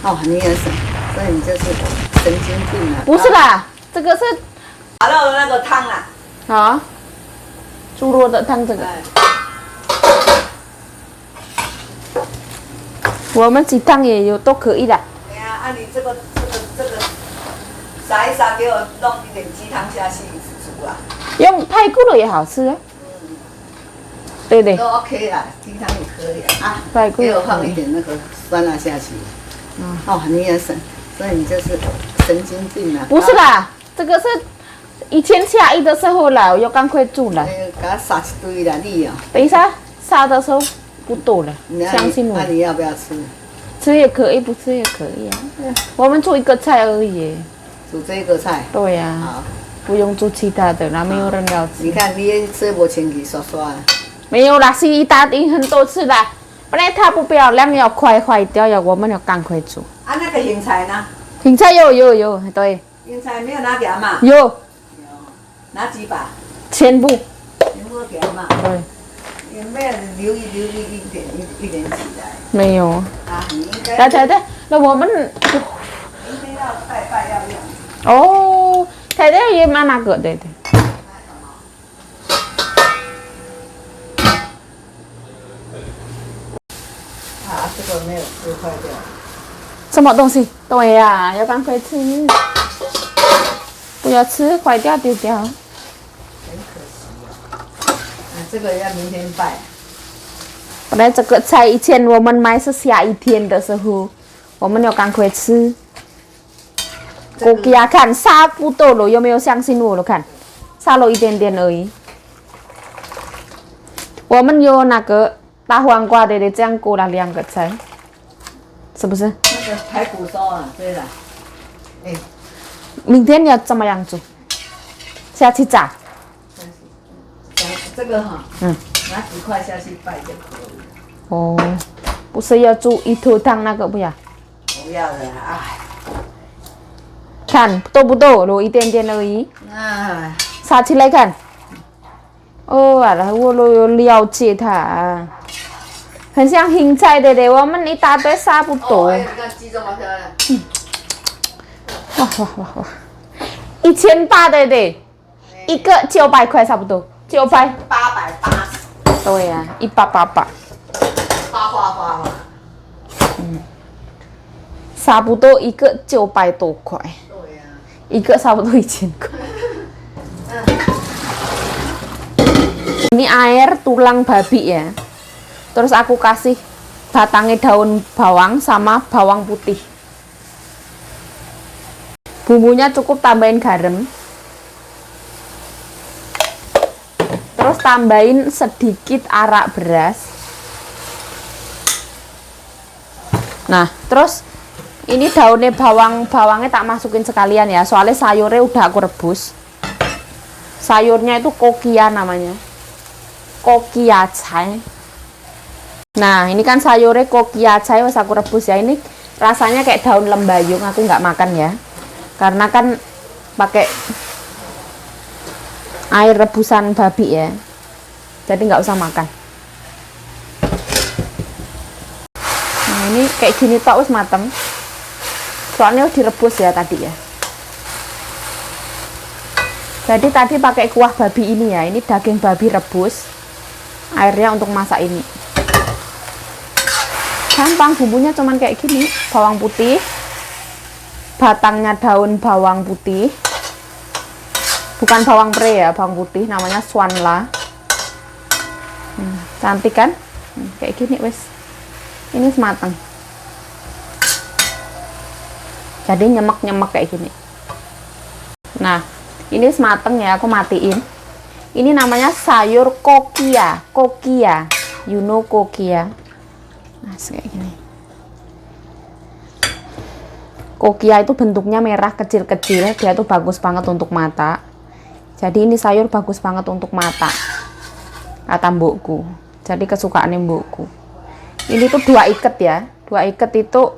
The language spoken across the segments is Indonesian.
哦，你也省，所以你就是神经病啊！不是啦，这个是打到的那个汤啊。啊，猪肉的汤这个。我们鸡汤也有，都可以的。对啊，按你这个撒一撒，给我弄一点鸡汤下去煮啊。用排骨的也好吃啊。对对。都 OK 啦，鸡汤也可以啊。排骨给我放一点那个酸辣下去。哦，你也省，所以你就是神经病啊！不是啦，这个是以前下雨的时候啦，我要赶快煮了。给它撒一堆啦，你哦。等一下杀的时候不多了，相信我。那你要不要吃？吃也可以，不吃也可以啊。我们做一个菜而已。煮这个菜。对呀。好。不用做其他的啦，没有人要吃。你看你吃不清气刷刷。没有啦，是一大丁很多次啦。本来它不漂亮，要快坏掉，我们要赶快煮。啊，那个芹菜呢？芹菜有，对。芹菜没有拿给他嘛？有。拿几把？全部。全部给他嘛？对。有没有留一点起来？没有。啊，你应该。对，那我们。明天要拜要用。哦，太太也蛮那个，对。啊，这个没有吃坏掉。什么东西？对呀，要赶快吃，不要吃坏掉丢掉。很可惜啊。这个要明天拜。本来这个菜以前我们买是下一天的时候，我们要赶快吃。我给他看，杀不多了，有没有相信我了？看，杀了一点点而已。我们有那个大黄瓜的，这样过了2个菜，是不是？那个排骨烧啊，对了。哎，明天要怎么样煮？下去炸。这个哈，拿几块下去拜就可以了。哦，不是要煮一头汤那个不要？不要的啊。看多不多？有一点点而已。啊，撒起来看。哦，然后我有了解它，很像芹菜的嘞。我们一大堆撒不多。哦，你看鸡这么漂亮。哇！1800的嘞，一个900块差不多，900。880。对呀，1888。花。差不多一个900多块。对呀。一个差不多1000块。Ini air tulang babi ya. Terus aku kasih batangnya daun bawang sama bawang putih. Bumbunya cukup tambahin garam. Terus tambahin sedikit arak beras. Nah, terus ini daunnya bawangnya tak masukin sekalian ya, soalnya sayurnya udah aku rebus. Sayurnya itu kokia namanya. Kokia cai. Nah, ini kan sayurnya kokia cai wes aku rebus ya. Ini rasanya kayak daun lembayung, aku nggak makan ya. Karena kan pakai air rebusan babi ya. Jadi nggak usah makan. Nah, ini kayak gini tok wes mateng. Soalnya direbus ya tadi ya. Jadi tadi pakai kuah babi ini ya. Ini daging babi rebus. Airnya untuk masak ini. Gampang, bumbunya cuman kayak gini. Bawang putih. Batangnya daun bawang putih. Bukan bawang pre ya, bawang putih. Namanya swanla. Cantik kan? Kayak gini wes. Ini semateng. Jadi nyemek-nyemek kayak gini. Nah, ini semateng ya, aku matiin. Ini namanya sayur kokia, you know kokia. Nah, kayak gini. Kokia itu bentuknya merah kecil-kecil, dia tuh bagus banget untuk mata. Jadi ini sayur bagus banget untuk mata, kata mbokku. Jadi kesukaan mbokku. Ini tuh 2 ikat ya, 2 ikat itu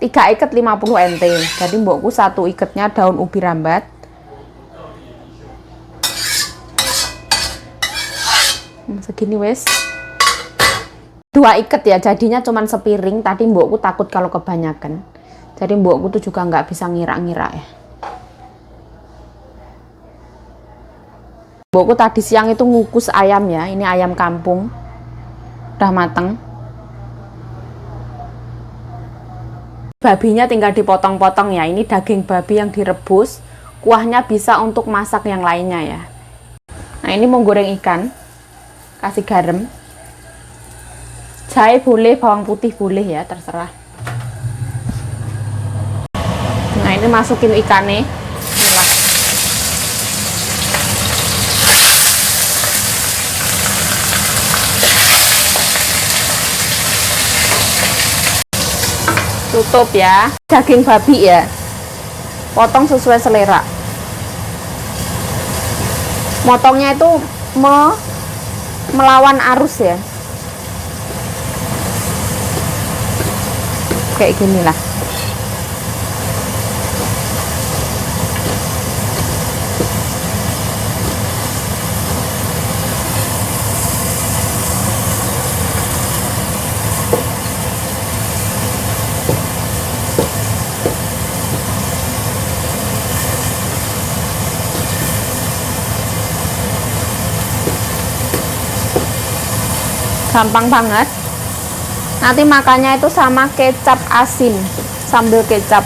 3 ikat 50 NT. Jadi mbokku 1 ikatnya daun ubi rambat. Segini wes. 2 ikat ya, jadinya cuman sepiring. Tadi mbokku takut kalau kebanyakan. Jadi mbokku tuh juga nggak bisa ngira-ngira ya. Mbokku tadi siang itu ngukus ayam ya. Ini ayam kampung. Udah mateng. Babinya tinggal dipotong-potong ya. Ini daging babi yang direbus. Kuahnya bisa untuk masak yang lainnya ya. Nah, ini mau goreng ikan. Kasih garam. Jahe boleh, bawang putih boleh ya, terserah. Nah, ini masukin ikannya. Inilah. Tutup ya. Daging babi ya. Potong sesuai selera. Motongnya itu melawan arus ya. Kayak gini lah. Gampang banget. Nanti makannya itu sama kecap asin, sambal kecap.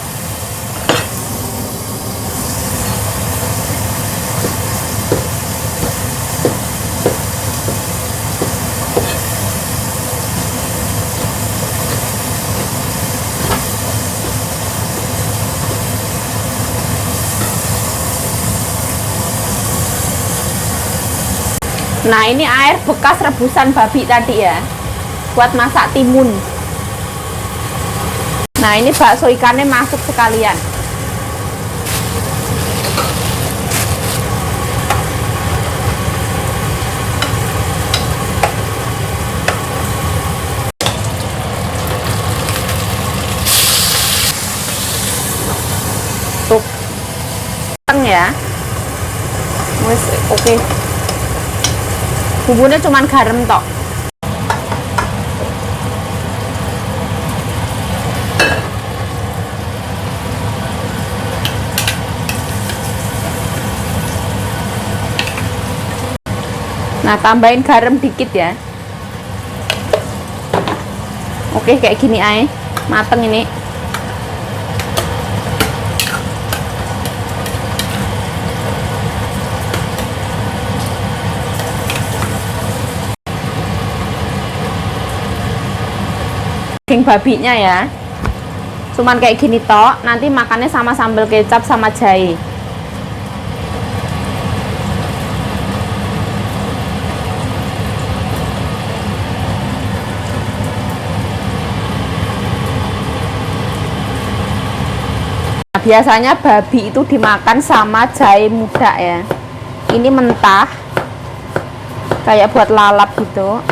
Nah, ini air bekas rebusan babi tadi ya, buat masak timun. Nah, ini bakso ikannya masuk sekalian. Tuh, teng ya. Wes, oke. Bumbunya cuman garam tok. Nah, tambahin garam dikit ya. Oke, kayak gini aja. Mateng ini. Daging babinya ya. Cuman kayak gini tok. Nanti makannya sama sambal kecap sama jahe. Nah, biasanya babi itu dimakan sama jahe muda ya. Ini mentah, kayak buat lalap gitu.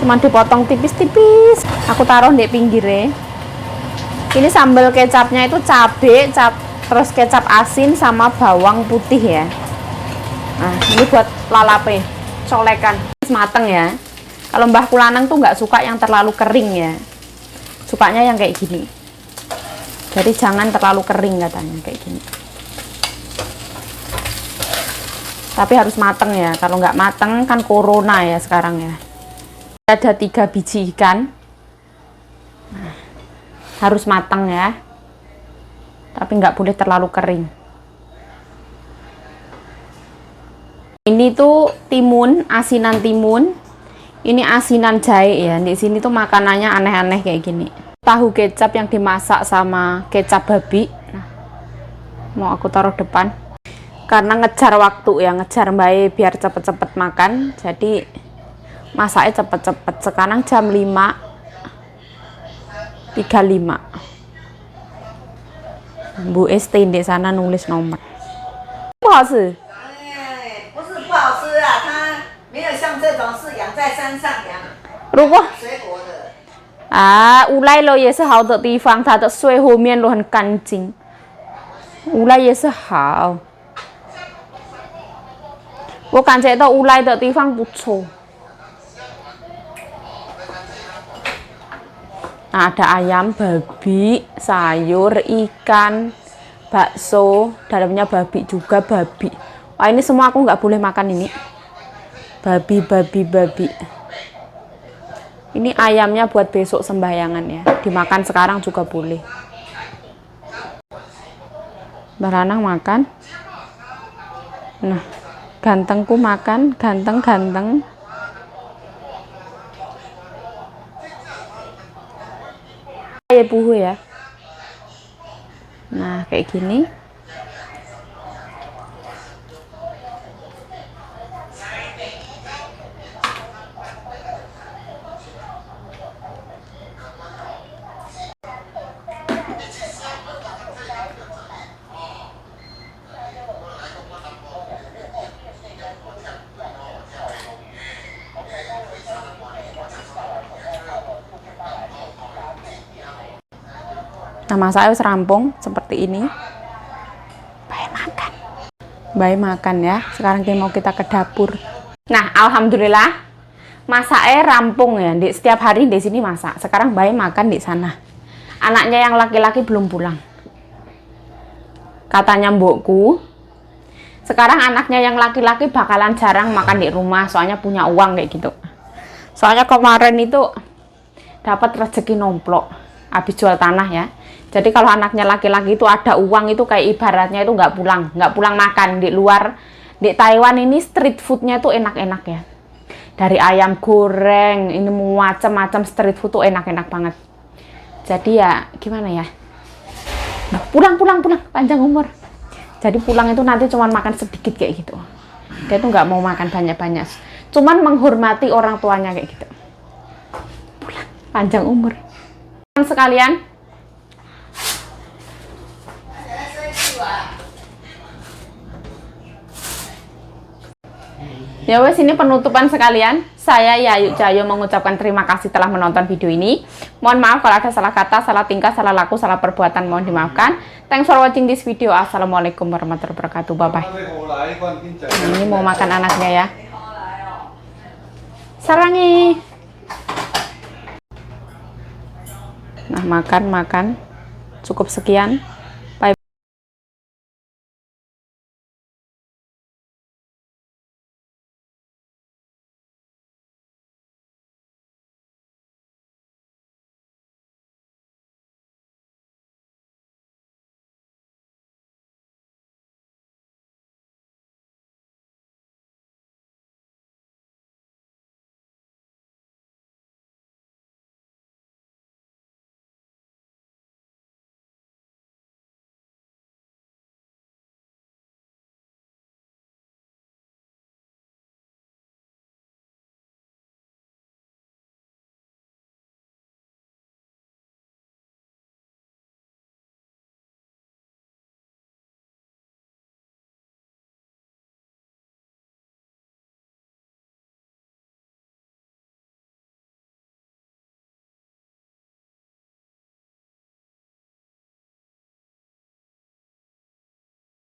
Cuman dipotong tipis-tipis. Aku taruh di pinggirnya. Ini sambal kecapnya itu cabe, terus kecap asin sama bawang putih ya. Nah, ini buat lalape, colekan. Mateng ya. Kalau Mbah Kulanang tuh nggak suka yang terlalu kering ya. Sukanya yang kayak gini. Jadi jangan terlalu kering katanya, kayak gini. Tapi harus mateng ya. Kalau nggak mateng kan corona ya sekarang ya. Ada 3 biji ikan. Nah, harus mateng ya. Tapi nggak boleh terlalu kering. Ini tuh timun, asinan timun. Ini asinan jahe ya. Di sini tuh makanannya aneh-aneh kayak gini. Tahu kecap yang dimasak sama kecap babi. Nah, mau aku taruh depan. Karena ngejar waktu ya, ngejar mbak biar cepet-cepet makan. Jadi masaknya cepet-cepet. Sekarang jam 5.35. Bu ST di sana nulis nomor. 不好吃。不是不好吃啊，它没有像这种是养在山上养如果水果的。乌赖了也是好的地方，它的水后面都很干净。乌赖也是好。我感觉到乌赖的地方不错。Nah, ada ayam, babi, sayur, ikan, bakso, dalamnya babi juga, babi. Wah, ini semua aku nggak boleh makan ini. Babi. Ini ayamnya buat besok sembahyangan ya. Dimakan sekarang juga boleh. Mbak Lanang makan. Nah, gantengku makan, ganteng. Ya buhu ya. Nah, kayak gini. Nah, masaknya wis rampung seperti ini. Baik makan ya. Sekarang mau kita ke dapur. Nah, alhamdulillah masaknya rampung ya. Setiap hari di sini masak. Sekarang baik makan di sana. Anaknya yang laki-laki belum pulang. Katanya mbokku, sekarang anaknya yang laki-laki bakalan jarang makan di rumah, soalnya punya uang kayak gitu. Soalnya kemarin itu dapat rezeki nomplok habis jual tanah ya. Jadi kalau anaknya laki-laki itu ada uang itu kayak ibaratnya itu nggak pulang makan di luar. Di Taiwan ini street foodnya tuh enak-enak ya. Dari ayam goreng, ini macam-macam street food tuh enak-enak banget. Jadi ya gimana ya? Pulang, panjang umur. Jadi pulang itu nanti cuma makan sedikit kayak gitu. Dia tuh nggak mau makan banyak-banyak. Cuman menghormati orang tuanya kayak gitu. Pulang, panjang umur. Sekalian, ya wes, ini penutupan sekalian. Saya Yayu Cahyo mengucapkan terima kasih telah menonton video ini. Mohon maaf kalau ada salah kata, salah tingkah, salah laku, salah perbuatan, mohon dimaafkan. Thanks for watching this video. Assalamualaikum warahmatullahi wabarakatuh. Bye bye. Ini mau makan anaknya ya. Sarangi. Nah, makan. Cukup sekian.